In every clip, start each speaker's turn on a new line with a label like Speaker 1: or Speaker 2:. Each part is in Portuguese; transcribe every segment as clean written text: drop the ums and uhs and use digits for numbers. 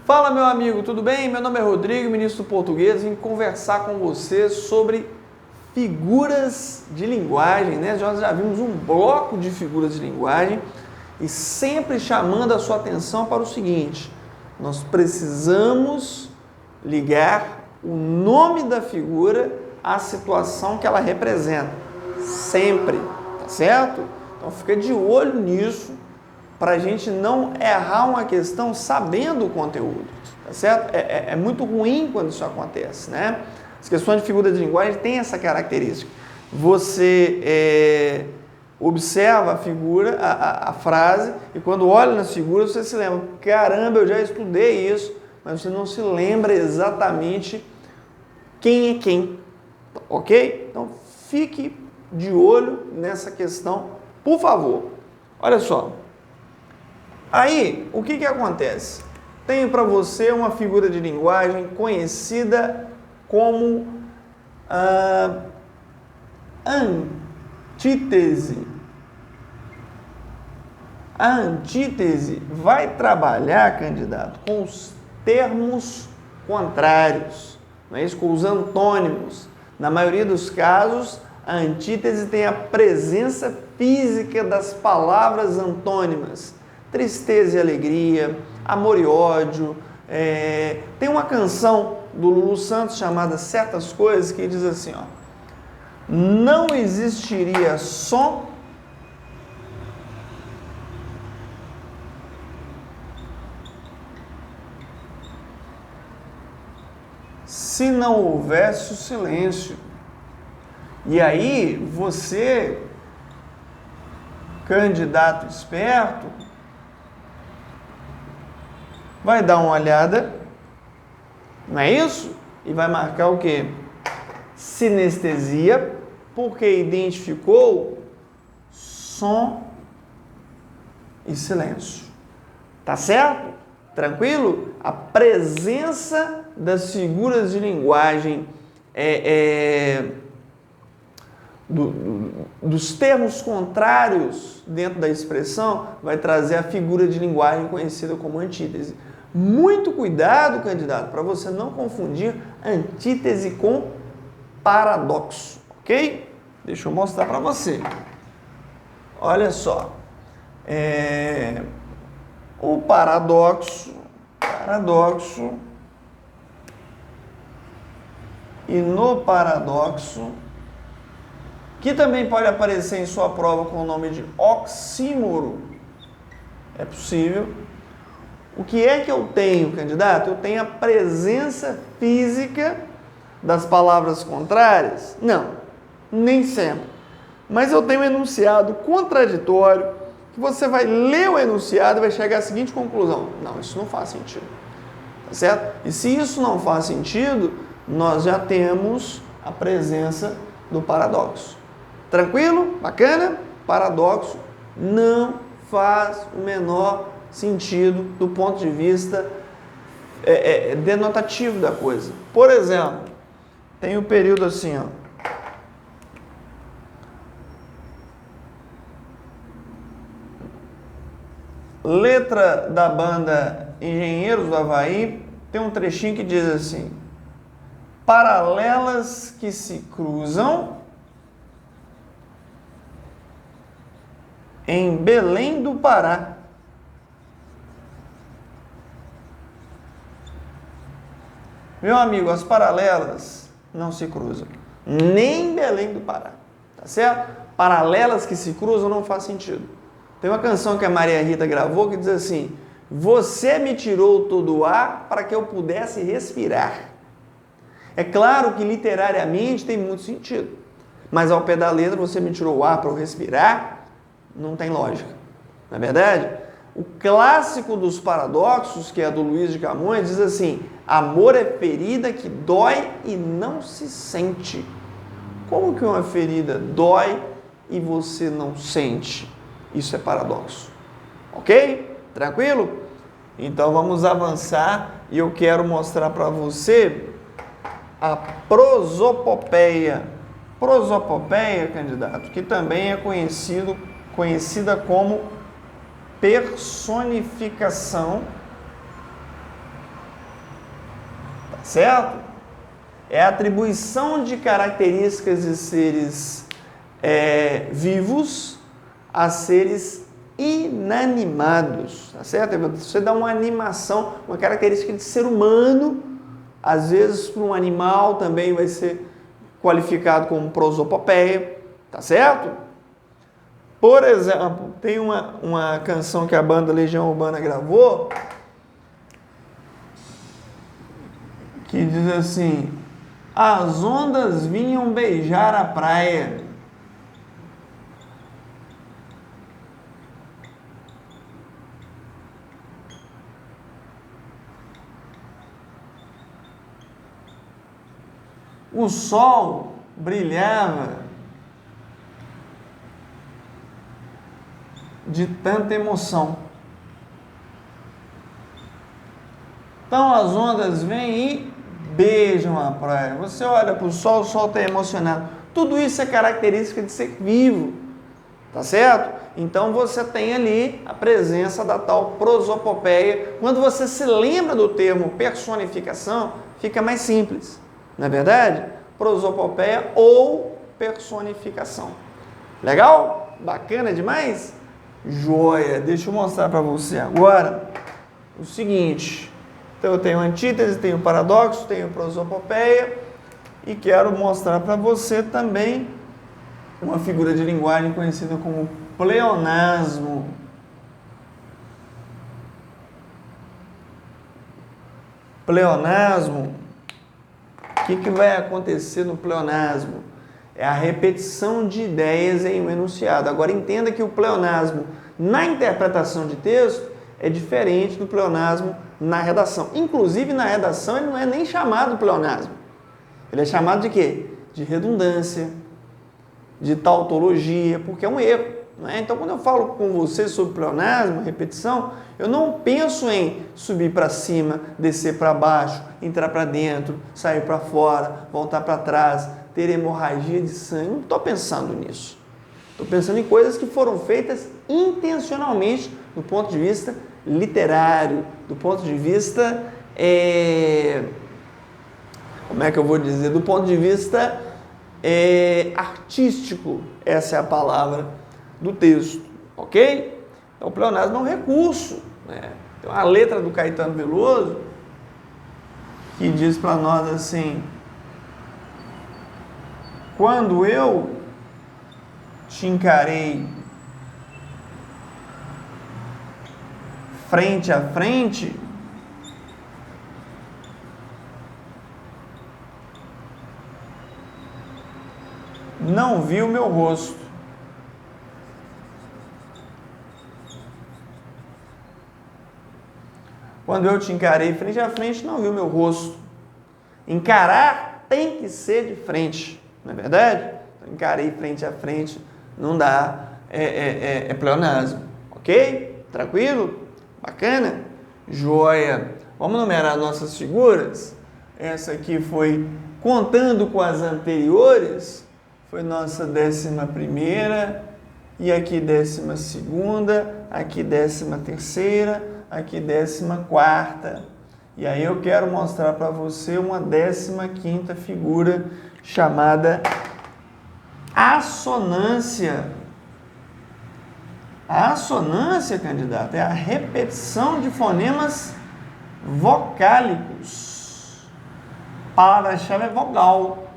Speaker 1: Fala, meu amigo, tudo bem? Meu nome é Rodrigo, ministro português, vim conversar com você sobre figuras de linguagem, né? Nós já vimos um bloco de figuras de linguagem e sempre chamando a sua atenção para o seguinte: nós precisamos ligar o nome da figura à situação que ela representa, sempre, tá certo? Então fica de olho nisso, para a gente não errar uma questão sabendo o conteúdo, tá certo? É muito ruim quando isso acontece, né? As questões de figura de linguagem têm essa característica. Você observa a figura, a frase, e quando olha nas figuras você se lembra, caramba, eu já estudei isso, mas você não se lembra exatamente quem é quem, ok? Então fique de olho nessa questão, por favor. Olha só. Aí, o que acontece? Tenho para você uma figura de linguagem conhecida como antítese. A antítese vai trabalhar, candidato, com os termos contrários, não é isso? Com os antônimos. Na maioria dos casos, a antítese tem a presença física das palavras antônimas. Tristeza e alegria, amor e ódio. Tem uma canção do Lulu Santos chamada Certas Coisas que diz assim, ó: não existiria som se não houvesse o silêncio. E aí você, candidato esperto, vai dar uma olhada, não é isso? E vai marcar o quê? Sinestesia, porque identificou som e silêncio. Tá certo? Tranquilo? A presença das figuras de linguagem dos termos contrários dentro da expressão vai trazer a figura de linguagem conhecida como antítese. Muito cuidado, candidato, para você não confundir antítese com paradoxo, ok? Deixa eu mostrar para você. Olha só. O paradoxo e no paradoxo, que também pode aparecer em sua prova com o nome de oxímoro. É possível. O que é que eu tenho, candidato? Eu tenho a presença física das palavras contrárias? Não, nem sempre. Mas eu tenho um enunciado contraditório, que você vai ler o enunciado e vai chegar à seguinte conclusão: não, isso não faz sentido. Tá certo? E se isso não faz sentido, nós já temos a presença do paradoxo. Tranquilo? Bacana? Paradoxo não faz o menor sentido do ponto de vista denotativo da coisa. Por exemplo, tem o período assim, ó. Letra da banda Engenheiros do Havaí, tem um trechinho que diz assim: paralelas que se cruzam em Belém do Pará. Meu amigo, as paralelas não se cruzam, nem em Belém do Pará, tá certo? Paralelas que se cruzam não faz sentido. Tem uma canção que a Maria Rita gravou que diz assim: você me tirou todo o ar para que eu pudesse respirar. É claro que literariamente tem muito sentido, mas ao pé da letra, você me tirou o ar para eu respirar, não tem lógica, não é verdade? O clássico dos paradoxos, que é do Luiz de Camões, diz assim: amor é ferida que dói e não se sente. Como que uma ferida dói e você não sente? Isso é paradoxo. Ok? Tranquilo? Então vamos avançar e eu quero mostrar para você a prosopopeia. Prosopopeia, candidato, que também é conhecida como personificação certo? É a atribuição de características de seres vivos a seres inanimados, tá certo? Você dá uma animação, uma característica de ser humano, às vezes para um animal também vai ser qualificado como prosopopeia, tá certo? Por exemplo, tem uma canção que a banda Legião Urbana gravou que diz assim: as ondas vinham beijar a praia. O sol brilhava de tanta emoção. Então as ondas vêm e beijam a praia. Você olha para o sol está emocionado. Tudo isso é característica de ser vivo, tá certo? Então você tem ali a presença da tal prosopopeia. Quando você se lembra do termo personificação, fica mais simples. Não é verdade? Prosopopeia ou personificação. Legal? Bacana demais? Joia! Deixa eu mostrar para você agora o seguinte. Então eu tenho antítese, tenho paradoxo, tenho prosopopeia e quero mostrar para você também uma figura de linguagem conhecida como pleonasmo. Pleonasmo. O que vai acontecer no pleonasmo? É a repetição de ideias em um enunciado. Agora entenda que o pleonasmo na interpretação de texto é diferente do pleonasmo na redação. Inclusive na redação ele não é nem chamado pleonasmo. Ele é chamado de quê? De redundância, de tautologia, porque é um erro. Não é? Então quando eu falo com você sobre pleonasmo, repetição, eu não penso em subir para cima, descer para baixo, entrar para dentro, sair para fora, voltar para trás, ter hemorragia de sangue. Não estou pensando nisso. Estou pensando em coisas que foram feitas intencionalmente do ponto de vista literário, do ponto de vista, como é que eu vou dizer? Do ponto de vista artístico, essa é a palavra do texto, ok? Então o pleonasmo é um recurso, né? Tem uma letra do Caetano Veloso que diz para nós assim: quando eu te encarei frente a frente, não vi o meu rosto. Quando eu te encarei frente a frente, não vi o meu rosto. Encarar tem que ser de frente, não é verdade? Encarei frente a frente, não dá, é pleonasmo, ok? Tranquilo? Bacana? Joia! Vamos numerar nossas figuras? Essa aqui foi, contando com as anteriores, foi nossa 11ª, e aqui 12ª, aqui 13ª, aqui 14ª. E aí eu quero mostrar para você uma 15ª figura chamada assonância. A assonância, candidato, é a repetição de fonemas vocálicos. A palavra-chave é vogal.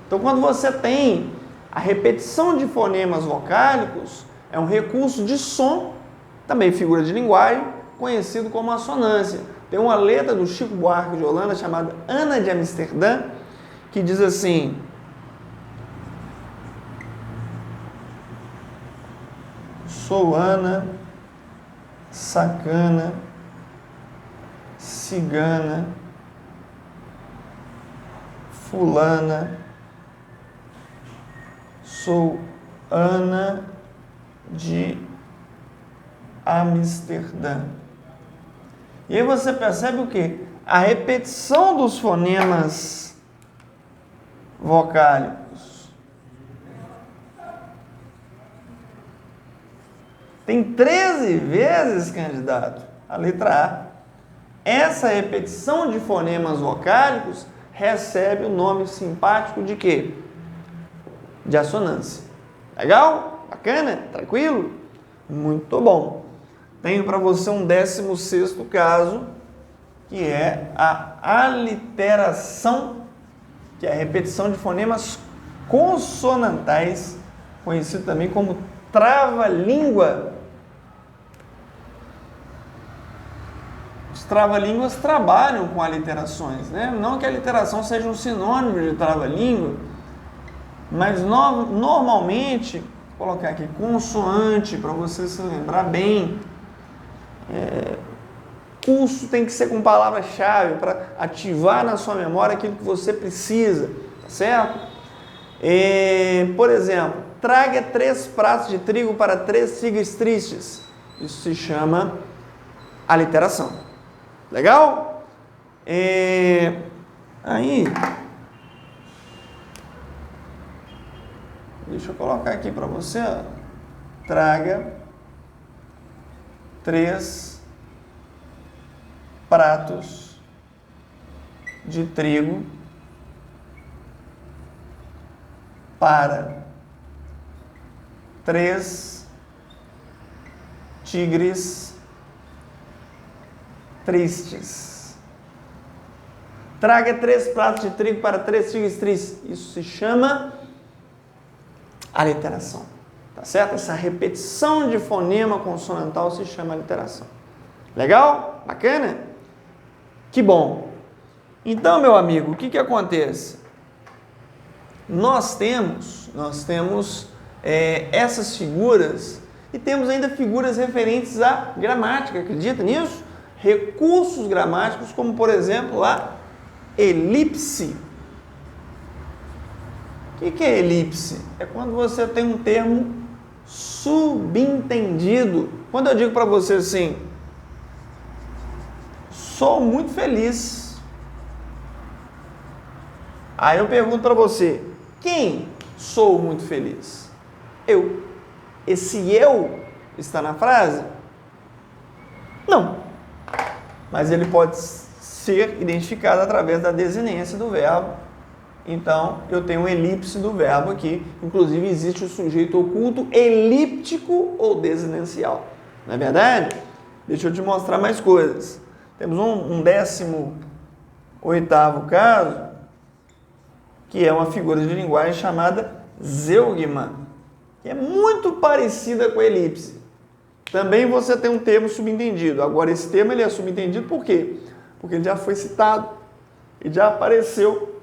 Speaker 1: Então, quando você tem a repetição de fonemas vocálicos, é um recurso de som, também figura de linguagem, conhecido como assonância. Tem uma letra do Chico Buarque de Holanda chamada Ana de Amsterdã, que diz assim: sou Ana, sacana, cigana, fulana, sou Ana de Amsterdã. E aí você percebe o quê? A repetição dos fonemas vocálicos. Tem 13 vezes, candidato, a letra A. essa repetição de fonemas vocálicos recebe o nome simpático de quê? De assonância. Legal? Bacana? Tranquilo? Muito bom. Tenho para você um 16º caso, que é a aliteração, que é a repetição de fonemas consonantais, conhecido também como trava-língua. Os trava-línguas trabalham com aliterações, né? Não que a aliteração seja um sinônimo de trava-língua, mas normalmente, vou colocar aqui consoante, para você se lembrar bem. Curso tem que ser com palavra-chave para ativar na sua memória aquilo que você precisa, tá certo? Por exemplo, traga 3 pratos de trigo para 3 tigres tristes. Isso se chama aliteração. Legal? Aí, deixa eu colocar aqui para você. Ó. Traga 3 pratos de trigo para 3 tigres tristes. Traga 3 pratos de trigo para 3 tigres tristes. Isso se chama aliteração. Tá certo? Essa repetição de fonema consonantal se chama aliteração. Legal? Bacana? Que bom. Então, meu amigo, o que acontece? Nós temos essas figuras e temos ainda figuras referentes à gramática. Acredita nisso? Recursos gramáticos, como por exemplo a elipse. O que é elipse? É quando você tem um termo subentendido. Quando eu digo para você assim, sou muito feliz. Aí eu pergunto para você, quem sou muito feliz? Eu. Esse eu está na frase? Não. Mas ele pode ser identificado através da desinência do verbo. Então, eu tenho um elipse do verbo aqui. Inclusive, existe o sujeito oculto elíptico ou desinencial. Não é verdade? Deixa eu te mostrar mais coisas. Temos um 18º caso, que é uma figura de linguagem chamada zeugma, que é muito parecida com a elipse. Também você tem um termo subentendido. Agora, esse termo ele é subentendido por quê? Porque ele já foi citado, ele já apareceu.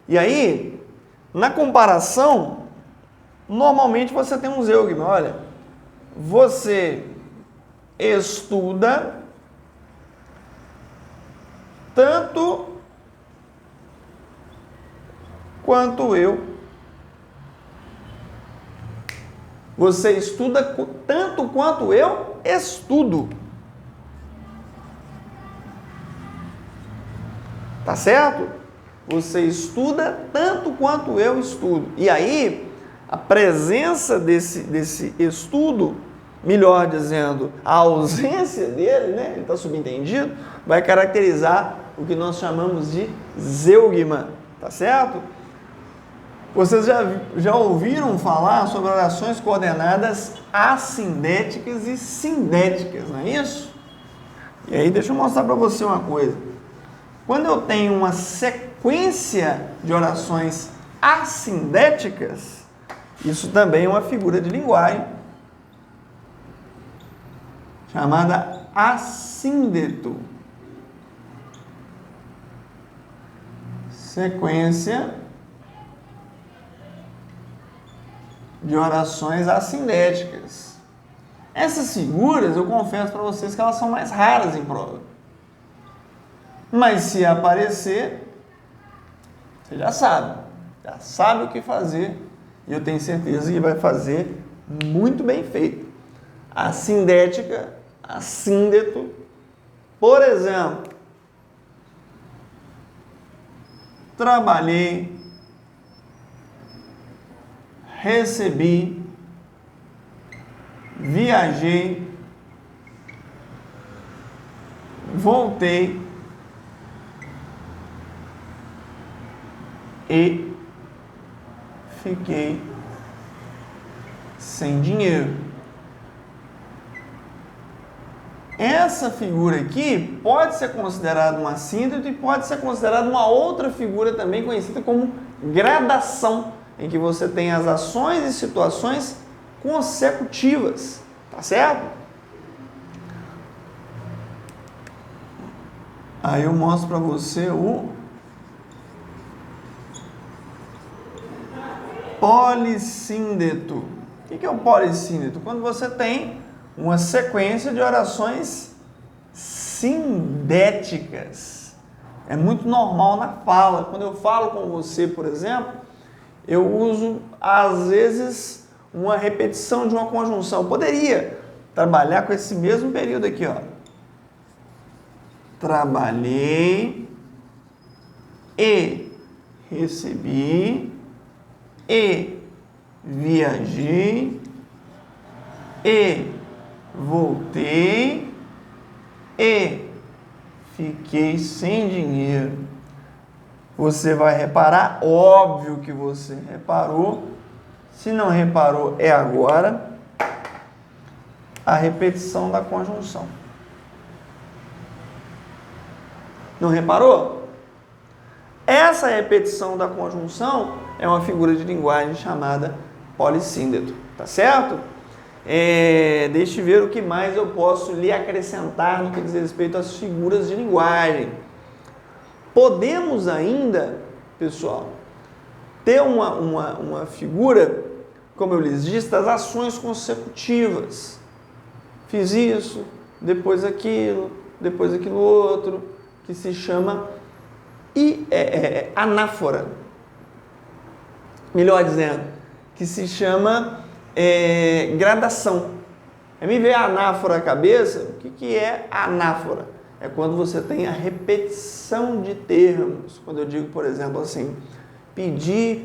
Speaker 1: E aí, na comparação, normalmente você tem um zeugma. Olha, você estuda tanto quanto eu. Você estuda tanto quanto eu estudo. Tá certo? Você estuda tanto quanto eu estudo. E aí, a presença desse estudo, melhor dizendo, a ausência dele, né? Ele está subentendido, vai caracterizar o que nós chamamos de zeugma. Tá certo? Vocês já ouviram falar sobre orações coordenadas assindéticas e sindéticas, não é isso? E aí, deixa eu mostrar para você uma coisa. Quando eu tenho uma sequência de orações assindéticas, isso também é uma figura de linguagem chamada assíndeto. Sequência de orações assindéticas. Essas figuras, eu confesso para vocês que elas são mais raras em prova. Mas se aparecer, você já sabe o que fazer, e eu tenho certeza que vai fazer muito bem feito. A sindética, assíndeto, por exemplo, trabalhei, recebi, viajei, voltei e fiquei sem dinheiro. Essa figura aqui pode ser considerada uma síntese e pode ser considerada uma outra figura também conhecida como gradação, em que você tem as ações e situações consecutivas, tá certo? Aí eu mostro para você o polissíndeto. O que é o polissíndeto? Quando você tem uma sequência de orações sindéticas. É muito normal na fala. Quando eu falo com você, por exemplo, eu uso, às vezes, uma repetição de uma conjunção. Eu poderia trabalhar com esse mesmo período aqui, ó. Trabalhei e recebi e viajei e voltei e fiquei sem dinheiro. Você vai reparar, óbvio que você reparou. Se não reparou, é agora a repetição da conjunção. Não reparou? Essa repetição da conjunção é uma figura de linguagem chamada polissíndeto, tá certo? Deixa eu ver o que mais eu posso lhe acrescentar no que diz respeito às figuras de linguagem. Podemos ainda, pessoal, ter uma figura, como eu lhes disse, das ações consecutivas. Fiz isso, depois aquilo outro, que se chama anáfora. Melhor dizendo, que se chama gradação. Me veio a anáfora à cabeça. O que é anáfora? É quando você tem a repetição de termos. Quando eu digo, por exemplo, assim, pedi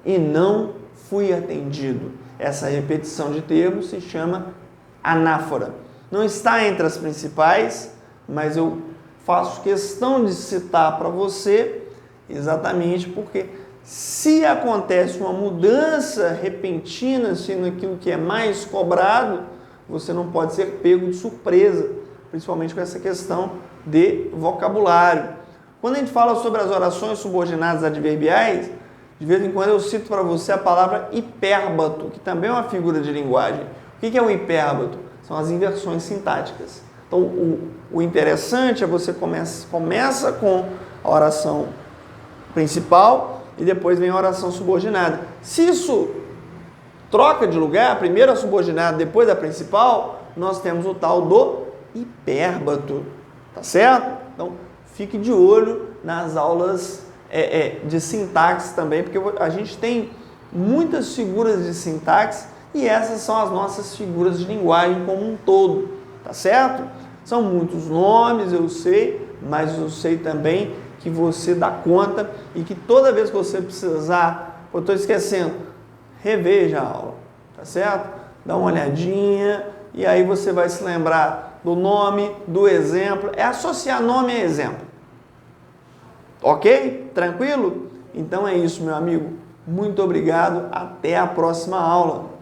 Speaker 1: e não fui atendido. Essa repetição de termos se chama anáfora. Não está entre as principais, mas eu faço questão de citar para você exatamente porque se acontece uma mudança repentina assim, naquilo que é mais cobrado, você não pode ser pego de surpresa, principalmente com essa questão de vocabulário. Quando a gente fala sobre as orações subordinadas adverbiais, de vez em quando eu cito para você a palavra hipérbato, que também é uma figura de linguagem. O que é o hipérbato? São as inversões sintáticas. Então, o interessante é você começa com a oração principal e depois vem a oração subordinada. Se isso troca de lugar, primeiro a subordinada, depois a principal, nós temos o tal do hipérbato, tá certo? Então, fique de olho nas aulas de sintaxe também, porque a gente tem muitas figuras de sintaxe e essas são as nossas figuras de linguagem como um todo, tá certo? São muitos nomes, eu sei, mas eu sei também que você dá conta e que toda vez que você precisar, eu estou esquecendo, reveja a aula, tá certo? Dá uma olhadinha e aí você vai se lembrar do nome, do exemplo, é associar nome a exemplo. Ok? Tranquilo? Então é isso, meu amigo. Muito obrigado. Até a próxima aula.